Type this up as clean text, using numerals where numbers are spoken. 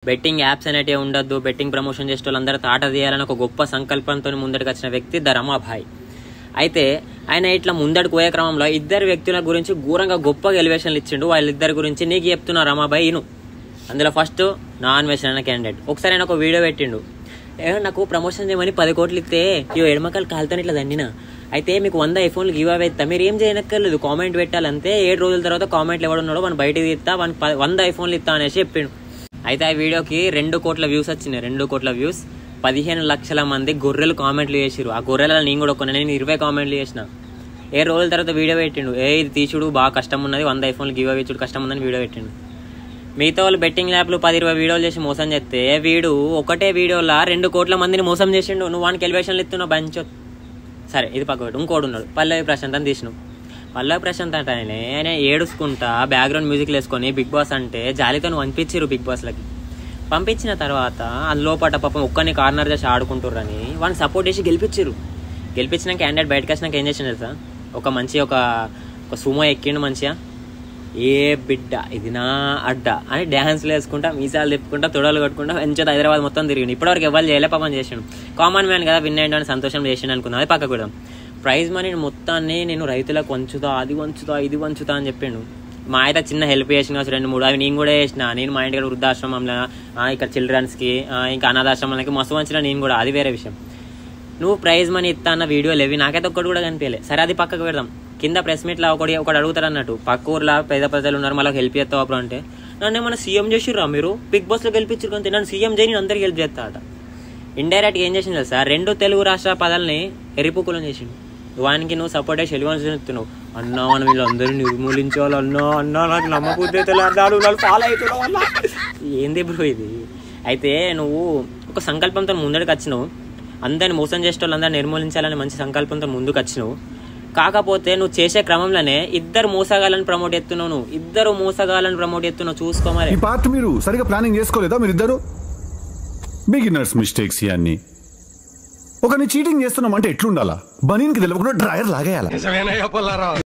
Betting apps అనేటివి ఉండొద్దు, betting promotion చేసే వాళ్ళందరూ తాట తీయాలని ఒక గొప్ప సంకల్పంతో ముందడికి వచ్చిన వ్యక్తి ద రమాభాయ్. అయితే ఆయన ఇట్లా ముందడికి పోయే క్రమంలో ఇద్దరు వ్యక్తుల గురించి ఘోరంగా గొప్పగా ఎలివేషన్లు ఇచ్చిండు. వాళ్ళిద్దరి గురించి నీకు చెప్తున్నా రమాభాయ్ ఇను. అందులో ఫస్ట్ నాన్ వెజ్ క్యాండిడేట్. ఒకసారి ఆయన ఒక వీడియో పెట్టిండు. నాకు ప్రమోషన్ చేయమని 10 కోట్లు ఇస్తే ఎడమకాలు కాలుతాను ఇట్లా దండిన, అయితే మీకు 100 ఐఫోన్లు గివ్ అవే ఇస్తా, మీరు ఏం చేయనక్కర్లేదు, కామెంట్ పెట్టాలంతే. 7 రోజుల తర్వాత కామెంట్లు ఎవడున్నాడో మనం బయటకు తీస్తా, 100 ఐఫోన్లు ఇస్తా అనేసి చెప్పిండు. అయితే ఆ వీడియోకి 2 కోట్ల వ్యూస్ వచ్చినాయి. 2 కోట్ల వ్యూస్, 15 లక్షల మంది గొర్రెలు కామెంట్లు చేసిరు. ఆ గొర్రెలలో నేను కూడా కొన్ని, నేను 20 కామెంట్లు చేసిన. 7 రోజుల తర్వాత వీడియో పెట్టిండు. ఇది తీసుడు బాగా కష్టం ఉన్నది, 100 ఐఫోన్లు గివ్ అవే ఇచ్చుడు కష్టం ఉందని వీడియో పెట్టిండు. మిగతా వాళ్ళు బెట్టింగ్ యాప్లు 10-20 వీడియోలు చేసి మోసం చేస్తే వీడు ఒకటే వీడియోలో 2 కోట్ల మందిని మోసం చేసిండు. నువ్వు వానికి ఎలివేషన్లు ఇస్తున్నావు బంచో. సరే ఇది పక్క పెట్టు. ఇంకోడు ఉన్నాడు, పల్లవి ప్రశాంత్ అని తీసినావు. పల్లవి ప్రశాంత్ అంటే ఆయన ఏడుచుకుంటా బ్యాక్గ్రౌండ్ మ్యూజిక్లు వేసుకొని బిగ్ బాస్ అంటే జాలితో పంపించిరు బిగ్ బాస్లకి. పంపించిన తర్వాత అందులోపట పాపం ఒక్కని కార్నర్ చేసి ఆడుకుంటుర్రని వాడిని సపోర్ట్ చేసి గెలిపించారు. గెలిపించిన క్యాండిడేట్ బయటకు వచ్చినాక ఏం చేసిండు తెలుసా? ఒక సుమో ఎక్కిండు మంచిగా. ఏ బిడ్డ ఇది నా అడ్డ అని డ్యాన్స్లు వేసుకుంటా, మీసాలు తిప్పుకుంటా, తొడలు కట్టుకుంటా మంచిగా హైదరాబాద్ మొత్తం తిరిగిండు. ఇప్పటివరకు ఎవరు చేయలే, పాపం చేసిండు. కామన్ మ్యాన్ కదా, విన్ అయ్యండి అని సంతోషం చేసిండు అనుకున్నాను. అది పక్కకు పెడదాం. ప్రైజ్ మనీ మొత్తాన్ని నేను రైతులకు వంచుతా, అది వంచుతా, ఇది వంచుతా అని చెప్పిండు. మా అయితే చిన్న హెల్ప్ చేసిన 2-3 అవి నేను కూడా చేసిన. నేను మా ఇంటికి వృద్ధాశ్రమంలో, ఇక్కడ చిల్డ్రన్స్కి, ఇంకా అనాథాశ్రమాలకి మస్తు వంచిన నేను కూడా, అది వేరే విషయం. నువ్వు ప్రైజ్ మనీ ఇస్తా అన్న వీడియోలు ఏవి నాకైతే ఒక్కటి కూడా కనిపించలే. సరే అది పక్కకు పెడదాం. కింద ప్రెస్ మీట్లో ఒకటి అడుగుతారు అన్నట్టు, పక్క ఊర్లో పేద ప్రజలు ఉన్నారు, మళ్ళీ హెల్ప్ చేస్తావు అప్పుడు అంటే, నన్ను ఏమన్నా సీఎం చేసిర్రా మీరు? బిగ్ బాస్లో గెలిపించారు అంతే, నన్ను సీఎం చేయి, నేను అందరికి హెల్ప్ చేస్తా అట. ఇండైరెక్ట్గా ఏం చేసింది తెలుసా? 2 తెలుగు రాష్ట్ర పదాలని ఎరిపుకులం చేసిండు. వానికి నువ్వు సపోర్ట్ చేసి ఎలివెన్షన్ ఇస్తున్నావు. అన్నా మనం వీళ్ళందరినీ నిర్మూలించాలి అన్నా నాకు నమ్మకూడదు చాలా అవుతున్నావు. ఏంది బ్రో ఇది? అయితే నువ్వు ఒక సంకల్పంతో ముందడికి వచ్చినావు, అందరిని మోసం చేసే వాళ్ళందరినీ నిర్మూలించాలని మంచి సంకల్పంతో ముందుకు వచ్చినావు. కాకపోతే నువ్వు చేసే క్రమంలోనే ఇద్దరు మోసగాళ్ళని ప్రమోట్ ఎత్తున్నావు. చూసుకో మరి. ఈ పార్ట్ మీరు సరిగా ప్లానింగ్ చేసుకోలేదా? మీరు ఇద్దరు బిగినర్స్ మిస్టేక్స్ ఇవన్నీ. ఒకరిని చీటింగ్ చేస్తున్నాం అంటే ఎట్లుండాలా? బనీన్కి తెలియకుండా డ్రైయర్ లాగేయాలా?